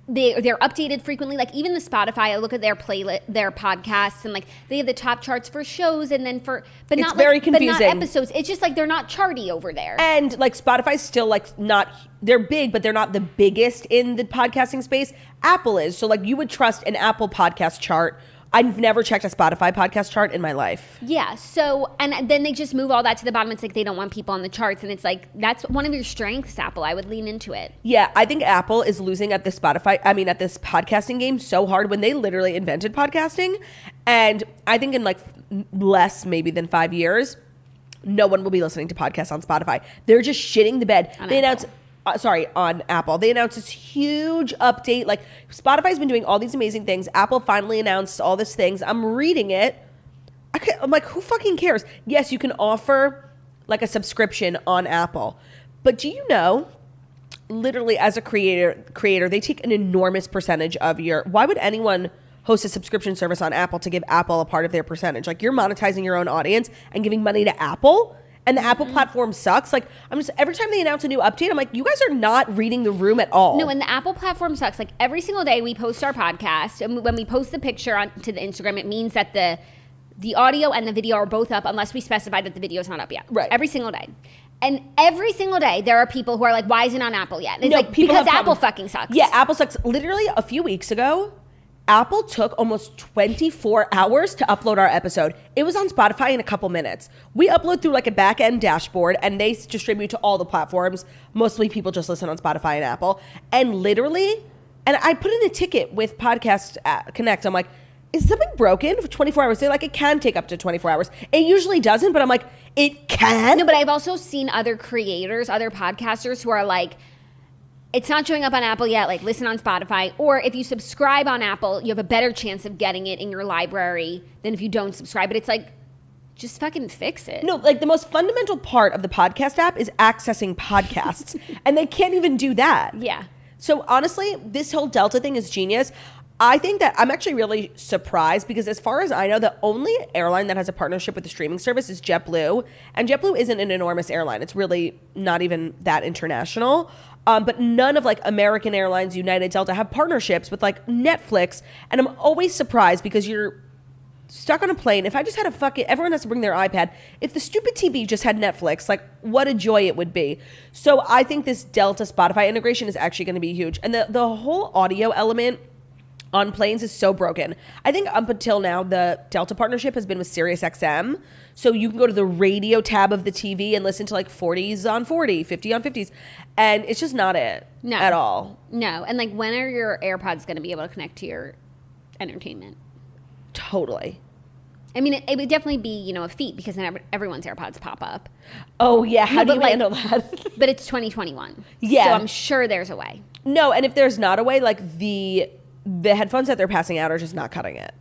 they're updated frequently. Like even the Spotify, I look at their playlist, their podcasts, and like they have the top charts for shows, and then but it's not very like, confusing. but not episodes. It's just like they're not charty over there. And like Spotify's still like not, they're big, but they're not the biggest in the podcasting space. Apple is. So like you would trust an Apple podcast chart. I've never checked a Spotify podcast chart in my life. Yeah. So, and then they just move all that to the bottom. It's like they don't want people on the charts. And it's like, that's one of your strengths, Apple. I would lean into it. Yeah. I think Apple is losing at this at this podcasting game so hard when they literally invented podcasting. And I think in like less maybe than 5 years, no one will be listening to podcasts on Spotify. They're just shitting the bed. They announced... on Apple. They announced this huge update. Like Spotify's been doing all these amazing things. Apple finally announced all these things. I'm reading it. I'm like, who fucking cares? Yes, you can offer like a subscription on Apple. But do you know, literally as a creator, they take an enormous percentage of your, why would anyone host a subscription service on Apple to give Apple a part of their percentage? Like you're monetizing your own audience and giving money to Apple? And the Apple platform sucks. Like, I'm just, every time they announce a new update, I'm like, you guys are not reading the room at all. No, and the Apple platform sucks. Like, every single day we post our podcast, and when we post the picture onto the Instagram, it means that the audio and the video are both up unless we specify that the video is not up yet. Right. Every single day. And every single day, there are people who are like, why isn't it on Apple yet? And it's like, because Apple fucking sucks. Yeah, Apple sucks. Literally, a few weeks ago, Apple took almost 24 hours to upload our episode. It was on Spotify in a couple minutes. We upload through like a back-end dashboard, and they distribute to all the platforms. Mostly people just listen on Spotify and Apple. And literally, and I put in a ticket with Podcast Connect. I'm like, is something broken for 24 hours? They're like, it can take up to 24 hours. It usually doesn't, but I'm like, it can? No, but I've also seen other creators, other podcasters who are like, it's not showing up on Apple yet, like listen on Spotify. Or if you subscribe on Apple, you have a better chance of getting it in your library than if you don't subscribe. But it's like, just fucking fix it. No, like the most fundamental part of the podcast app is accessing podcasts. And they can't even do that. Yeah. So honestly, this whole Delta thing is genius. I think that I'm actually really surprised because as far as I know, the only airline that has a partnership with the streaming service is JetBlue. And JetBlue isn't an enormous airline. It's really not even that international. But none of like American Airlines, United, Delta have partnerships with like Netflix. And I'm always surprised because you're stuck on a plane. If I just had everyone has to bring their iPad. If the stupid TV just had Netflix, like what a joy it would be. So I think this Delta Spotify integration is actually going to be huge. And the whole audio element on planes is so broken. I think up until now, the Delta partnership has been with SiriusXM. So you can go to the radio tab of the TV and listen to like 40s on 40, 50 on 50s. And it's just not it at all. No. And like, when are your AirPods going to be able to connect to your entertainment? Totally. I mean, it would definitely be, a feat because then everyone's AirPods pop up. Oh, yeah. How do you handle that? But it's 2021. Yeah. So I'm sure there's a way. No, and if there's not a way, like the headphones that they're passing out are just not cutting it.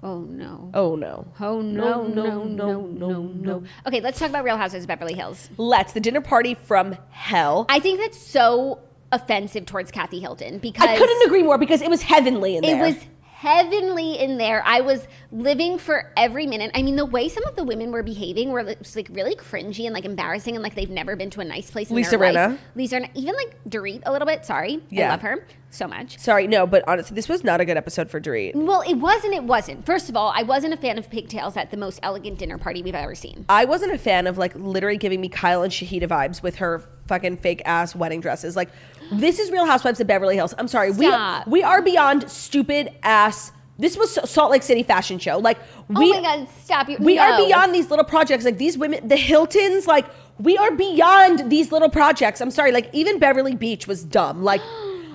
Oh, no. Oh, no. Oh, no. Okay, let's talk about Real Housewives of Beverly Hills. Let's. The dinner party from hell. I think that's so offensive towards Kathy Hilton because... I couldn't agree more because it was heavenly in there. It was heavenly in there. I was living for every minute. I mean, the way some of the women were behaving were like really cringy and like embarrassing and like they've never been to a nice place in Lisa their Rinna. life. Lisa Rinna. Even like Dorit a little bit. Sorry. Yeah. I love her so much. Sorry, no, but honestly, this was not a good episode for Dorit. Well, it wasn't. First of all, I wasn't a fan of pigtails at the most elegant dinner party we've ever seen. I wasn't a fan of like literally giving me Kyle and Shahida vibes with her fucking fake ass wedding dresses. Like, this is Real Housewives of Beverly Hills. I'm sorry. Stop. We are beyond stupid ass. This was Salt Lake City fashion show. Like, oh my God, stop. We are beyond these little projects. Like, these women, the Hiltons, like, we are beyond these little projects. I'm sorry. Like, even Beverly Beach was dumb. Like,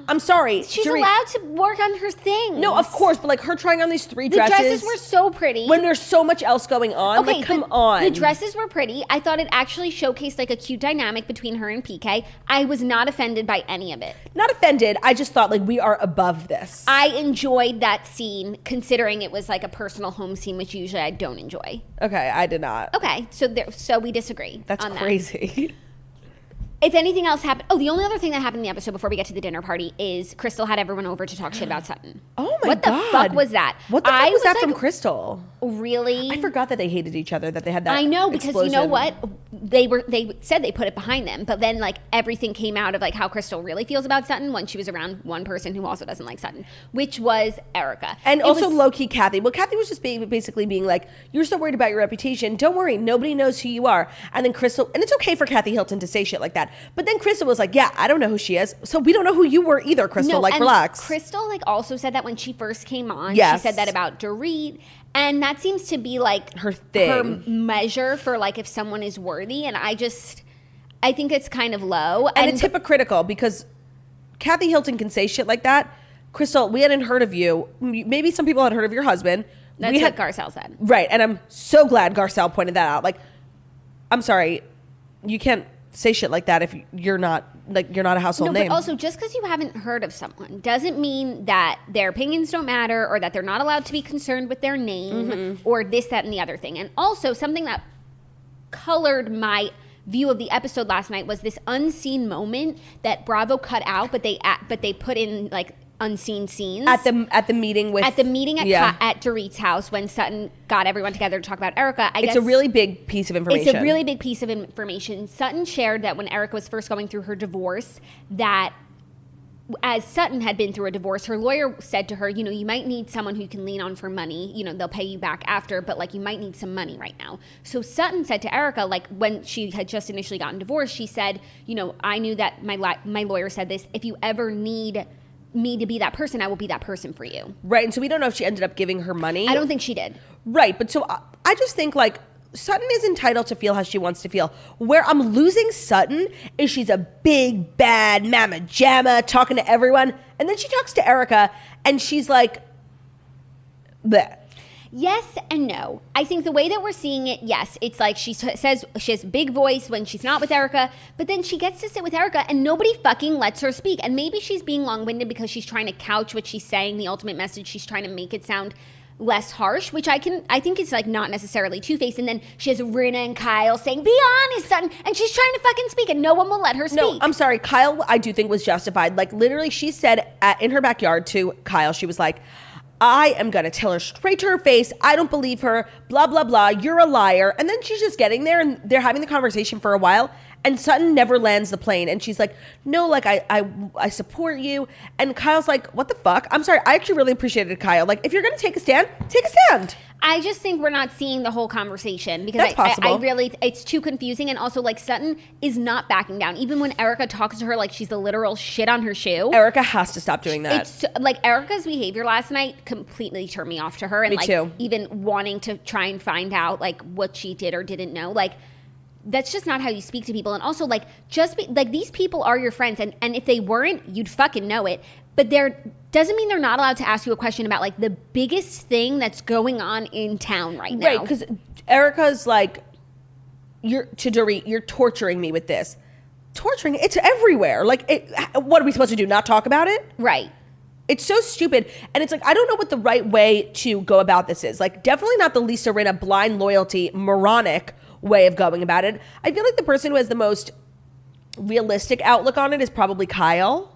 I'm sorry. She's Dorit, allowed to work on her things. No, of course, but like her trying on these 3 dresses. The dresses were so pretty. When there's so much else going on. Okay, like, come on. The dresses were pretty. I thought it actually showcased like a cute dynamic between her and PK. I was not offended by any of it. Not offended. I just thought like we are above this. I enjoyed that scene considering it was like a personal home scene, which usually I don't enjoy. Okay, I did not. Okay, so we disagree. That's on crazy. That. If anything else happened, the only other thing that happened in the episode before we get to the dinner party is Crystal had everyone over to talk shit about Sutton. Oh my God. What the fuck was that? What the fuck was that from Crystal? Really? I forgot that they hated each other, that they had that I know, because explosion. you know what? They said they put it behind them, but then like everything came out of like how Crystal really feels about Sutton when she was around one person who also doesn't like Sutton, which was Erica. And also low-key Kathy. Well, Kathy was just basically being like, you're so worried about your reputation. Don't worry. Nobody knows who you are. And then Crystal, and it's okay for Kathy Hilton to say shit like that. But then Crystal was like, yeah, I don't know who she is. So we don't know who you were either, Crystal. Like, relax. Crystal like also said that when she first came on. Yes. She said that about Dorit. And that seems to be like her thing. Her measure for like if someone is worthy. And I think it's kind of low. And it's hypocritical because Kathy Hilton can say shit like that. Crystal, we hadn't heard of you. Maybe some people had heard of your husband. That's what Garcelle said. Right. And I'm so glad Garcelle pointed that out. Like, I'm sorry. You can't say shit like that if you're not a household name. But also, just because you haven't heard of someone doesn't mean that their opinions don't matter or that they're not allowed to be concerned with their name or this, that, and the other thing. And also, something that colored my view of the episode last night was this unseen moment that Bravo cut out, but they put in like unseen scenes at the meeting at Dorit's house when Sutton got everyone together to talk about Erica. It's a really big piece of information. It's a really big piece of information. Sutton shared that when Erica was first going through her divorce, that as Sutton had been through a divorce, her lawyer said to her, you know, you might need someone who you can lean on for money. You know, they'll pay you back after, but like you might need some money right now. So Sutton said to Erica, like when she had just initially gotten divorced, she said, you know, I knew that my lawyer said this. If you ever need me to be that person, I will be that person for you. Right. And so we don't know if she ended up giving her money. I don't think she did. Right. But so I just think like Sutton is entitled to feel how she wants to feel. Where I'm losing Sutton is she's a big, bad mama jamma talking to everyone. And then she talks to Erica and she's like, bleh. Yes and no. I think the way that we're seeing it, yes, it's like she says she has a big voice when she's not with Erica, but then she gets to sit with Erica and nobody fucking lets her speak. And maybe she's being long-winded because she's trying to couch what she's saying, the ultimate message. She's trying to make it sound less harsh, which I think it's like not necessarily two-faced. And then she has Rinna and Kyle saying, be honest, Sutton, and she's trying to fucking speak and no one will let her speak. No, I'm sorry. Kyle, I do think was justified. Like literally she said in her backyard to Kyle, she was like, I am going to tell her straight to her face, I don't believe her, blah, blah, blah, you're a liar. And then she's just getting there and they're having the conversation for a while and Sutton never lands the plane. And she's like, no, like I support you. And Kyle's like, what the fuck? I'm sorry. I actually really appreciated Kyle. Like if you're going to take a stand, take a stand. I just think we're not seeing the whole conversation because That's possible. I really, it's too confusing. And also like Sutton is not backing down. Even when Erica talks to her like she's the literal shit on her shoe. Erica has to stop doing that. It's like Erica's behavior last night completely turned me off to her. And Me like too. Even wanting to try and find out like what she did or didn't know. Like that's just not how you speak to people. And also like just be like these people are your friends. And if they weren't, you'd fucking know it. But doesn't mean they're not allowed to ask you a question about like the biggest thing that's going on in town right now. Right, because Erica's like, you're torturing me with this. Torturing, it's everywhere. Like, what are we supposed to do, not talk about it? Right. It's so stupid. And it's like, I don't know what the right way to go about this is. Like, definitely not the Lisa Rinna blind loyalty, moronic way of going about it. I feel like the person who has the most realistic outlook on it is probably Kyle.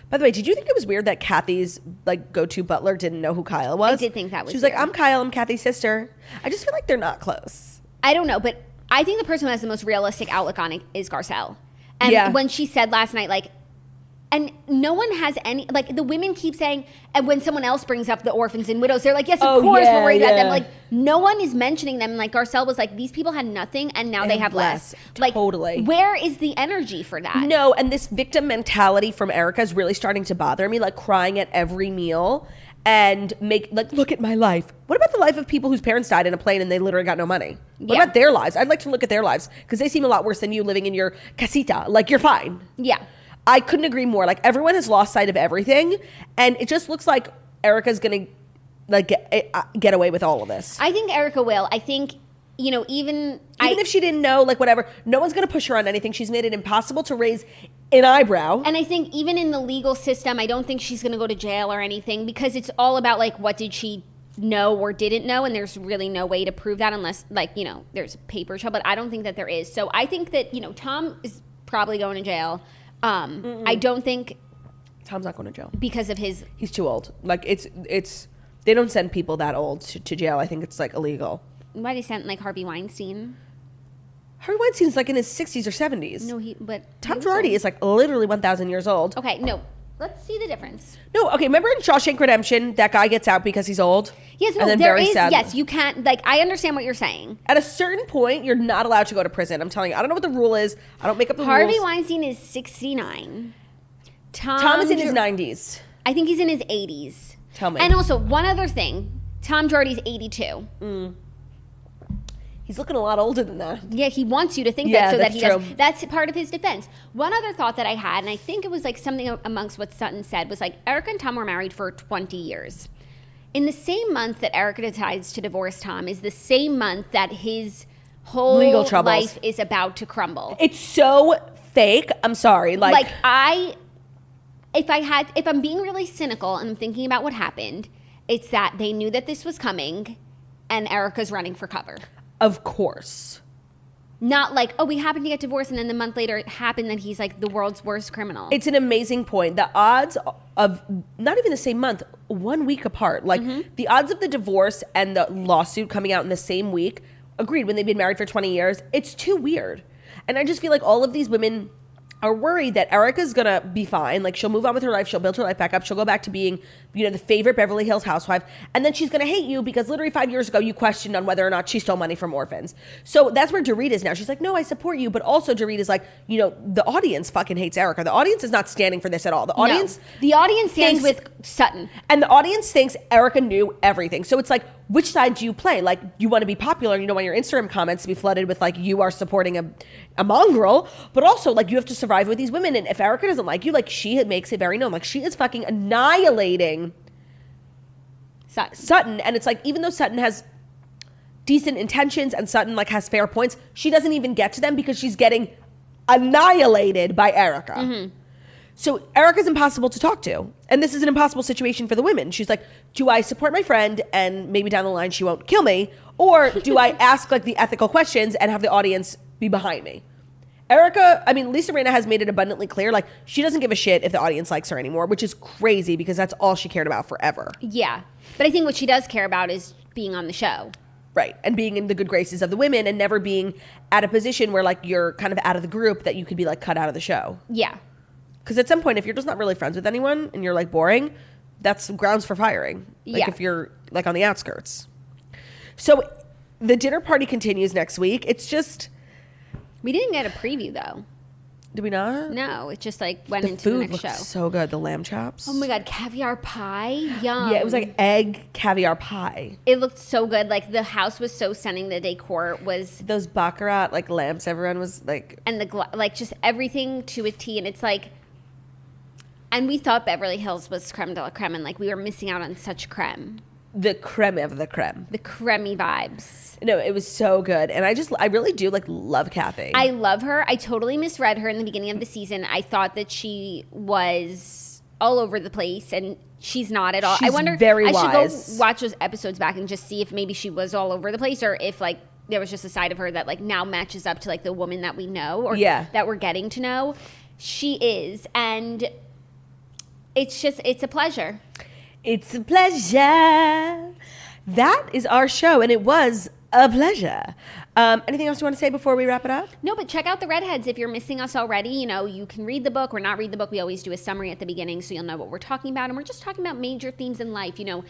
By the way, did you think it was weird that Kathy's like go-to butler didn't know who Kyle was? I did think that was She was weird. like, I'm Kyle, I'm Kathy's sister. I just feel like they're not close. I don't know, but I think the person who has the most realistic outlook on it is Garcelle. And when she said last night, like, and no one has any, like, the women keep saying, and when someone else brings up the orphans and widows, they're like, yes, of course we're worried about them. Like, no one is mentioning them. Like, Garcelle was like, these people had nothing, and now they have less. Like, totally. Where is the energy for that? No, and this victim mentality from Erica is really starting to bother me, like crying at every meal and look at my life. What about the life of people whose parents died in a plane and they literally got no money? What about their lives? I'd like to look at their lives because they seem a lot worse than you living in your casita. Like, you're fine. Yeah. I couldn't agree more. Like, everyone has lost sight of everything, and it just looks like Erica's gonna like get away with all of this. I think Erica will. I think, you know, even if she didn't know, like, whatever, no one's gonna push her on anything. She's made it impossible to raise an eyebrow. And I think even in the legal system, I don't think she's gonna go to jail or anything, because it's all about, like, what did she know or didn't know, and there's really no way to prove that unless, like, you know, there's a paper trail. But I don't think that there is. So I think that, you know, Tom is probably going to jail. I don't think Tom's not going to jail because of his. He's too old. Like, it's they don't send people that old to jail. I think it's like illegal. Why they sent like Harvey Weinstein? Harvey Weinstein's like in his 60s or 70s. No, Tom Girardi is like literally 1,000 years old. Okay, no. Let's see the difference. No, okay. Remember in Shawshank Redemption, that guy gets out because he's old? Yes, no, there is. Yes, you can't. Like, I understand what you're saying. At a certain point, you're not allowed to go to prison. I'm telling you. I don't know what the rule is. I don't make up the rules. Harvey Weinstein is 69. Tom is in his 90s. I think he's in his 80s. Tell me. And also, one other thing. Tom Girardi's 82. He's looking a lot older than that. Yeah, he wants you to think that so that he true. does. That's part of his defense. One other thought that I had, and I think it was like something amongst what Sutton said, was like Erica and Tom were married for 20 years. In the same month that Erica decides to divorce Tom is the same month that his whole legal troubles. Life is about to crumble. It's so fake. I'm sorry. If I'm being really cynical and I'm thinking about what happened, it's that they knew that this was coming and Erica's running for cover. Of course. Not like, oh, we happened to get divorced and then the month later it happened that he's like the world's worst criminal. It's an amazing point. The odds of, not even the same month, 1 week apart. Like, the odds of the divorce and the lawsuit coming out in the same week, agreed, when they've been married for 20 years, it's too weird. And I just feel like all of these women are worried that Erica's gonna be fine. Like, she'll move on with her life. She'll build her life back up. She'll go back to being, you know, the favorite Beverly Hills housewife. And then she's gonna hate you because literally 5 years ago you questioned on whether or not she stole money from orphans. So that's where Dorit is now. She's like, no, I support you. But also Dorit is like, you know, the audience fucking hates Erica. The audience is not standing for this at all. The audience stands with Sutton. And the audience thinks Erica knew everything. So it's like, which side do you play? Like, you want to be popular and you don't want your Instagram comments to be flooded with like, you are supporting a mongrel, but also like, you have to survive with these women. And if Erica doesn't like you, like, she makes it very known. Like, she is fucking annihilating Sutton. And it's like, even though Sutton has decent intentions and Sutton like has fair points, she doesn't even get to them because she's getting annihilated by Erica. So Erica's impossible to talk to. And this is an impossible situation for the women. She's like, do I support my friend and maybe down the line she won't kill me? Or do I ask like the ethical questions and have the audience be behind me? Erica, I mean, Lisa Rinna has made it abundantly clear, like, she doesn't give a shit if the audience likes her anymore, which is crazy because that's all she cared about forever. Yeah. But I think what she does care about is being on the show. Right. And being in the good graces of the women and never being at a position where like you're kind of out of the group that you could be like cut out of the show. Yeah. Because at some point, if you're just not really friends with anyone and you're like boring, that's grounds for firing. Like if you're like on the outskirts. So the dinner party continues next week. It's just... We didn't get a preview though. Did we not? No, it just like went into the next show. The food looked so good. The lamb chops. Oh my God, caviar pie. Yum. Yeah, it was like egg caviar pie. It looked so good. Like the house was so stunning. The decor was... Those baccarat like lamps everyone was like... And like just everything to a T. And it's like... And we thought Beverly Hills was creme de la creme, and like we were missing out on such creme. The creme of the creme. The cremey vibes. No, it was so good. And I really do like love Kathy. I love her. I totally misread her in the beginning of the season. I thought that she was all over the place, and she's not at all. She's I wonder, very wise. I should go watch those episodes back and just see if maybe she was all over the place, or if like there was just a side of her that like now matches up to like the woman that we know, or that we're getting to know. She is, and it's a pleasure. It's a pleasure. That is our show, and it was a pleasure. Anything else you want to say before we wrap it up? No, but check out the Redheads if you're missing us already. You know, you can read the book or not read the book. We always do a summary at the beginning so you'll know what we're talking about. And we're just talking about major themes in life. You know,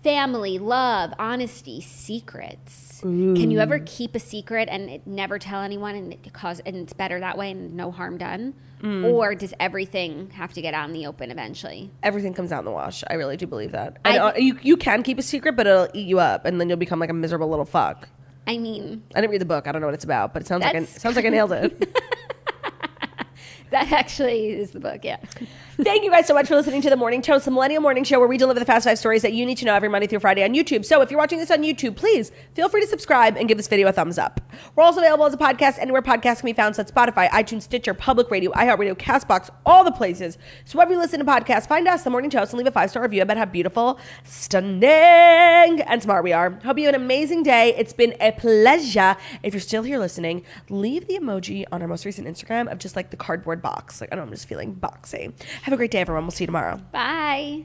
family, love, honesty, secrets. Ooh. Can you ever keep a secret and never tell anyone and it's better that way and no harm done? Or does everything have to get out in the open eventually? Everything comes out in the wash. I really do believe that. And you can keep a secret, but it'll eat you up, and then you'll become like a miserable little fuck. I mean, I didn't read the book. I don't know what it's about, but it sounds like I nailed it. That actually is the book, yeah. Thank you guys so much for listening to The Morning Toast, the Millennial Morning Show, where we deliver the fast 5 stories that you need to know every Monday through Friday on YouTube. So if you're watching this on YouTube, please feel free to subscribe and give this video a thumbs up. We're also available as a podcast anywhere podcasts can be found, so that's Spotify, iTunes, Stitcher, Public Radio, iHeartRadio, CastBox, all the places. So wherever you listen to podcasts, find us, The Morning Toast, and leave a 5-star review about how beautiful, stunning, and smart we are. Hope you have an amazing day. It's been a pleasure. If you're still here listening, leave the emoji on our most recent Instagram of just like the cardboard box. Like, I don't know, I'm just feeling boxy. Have a great day, everyone. We'll see you tomorrow. Bye.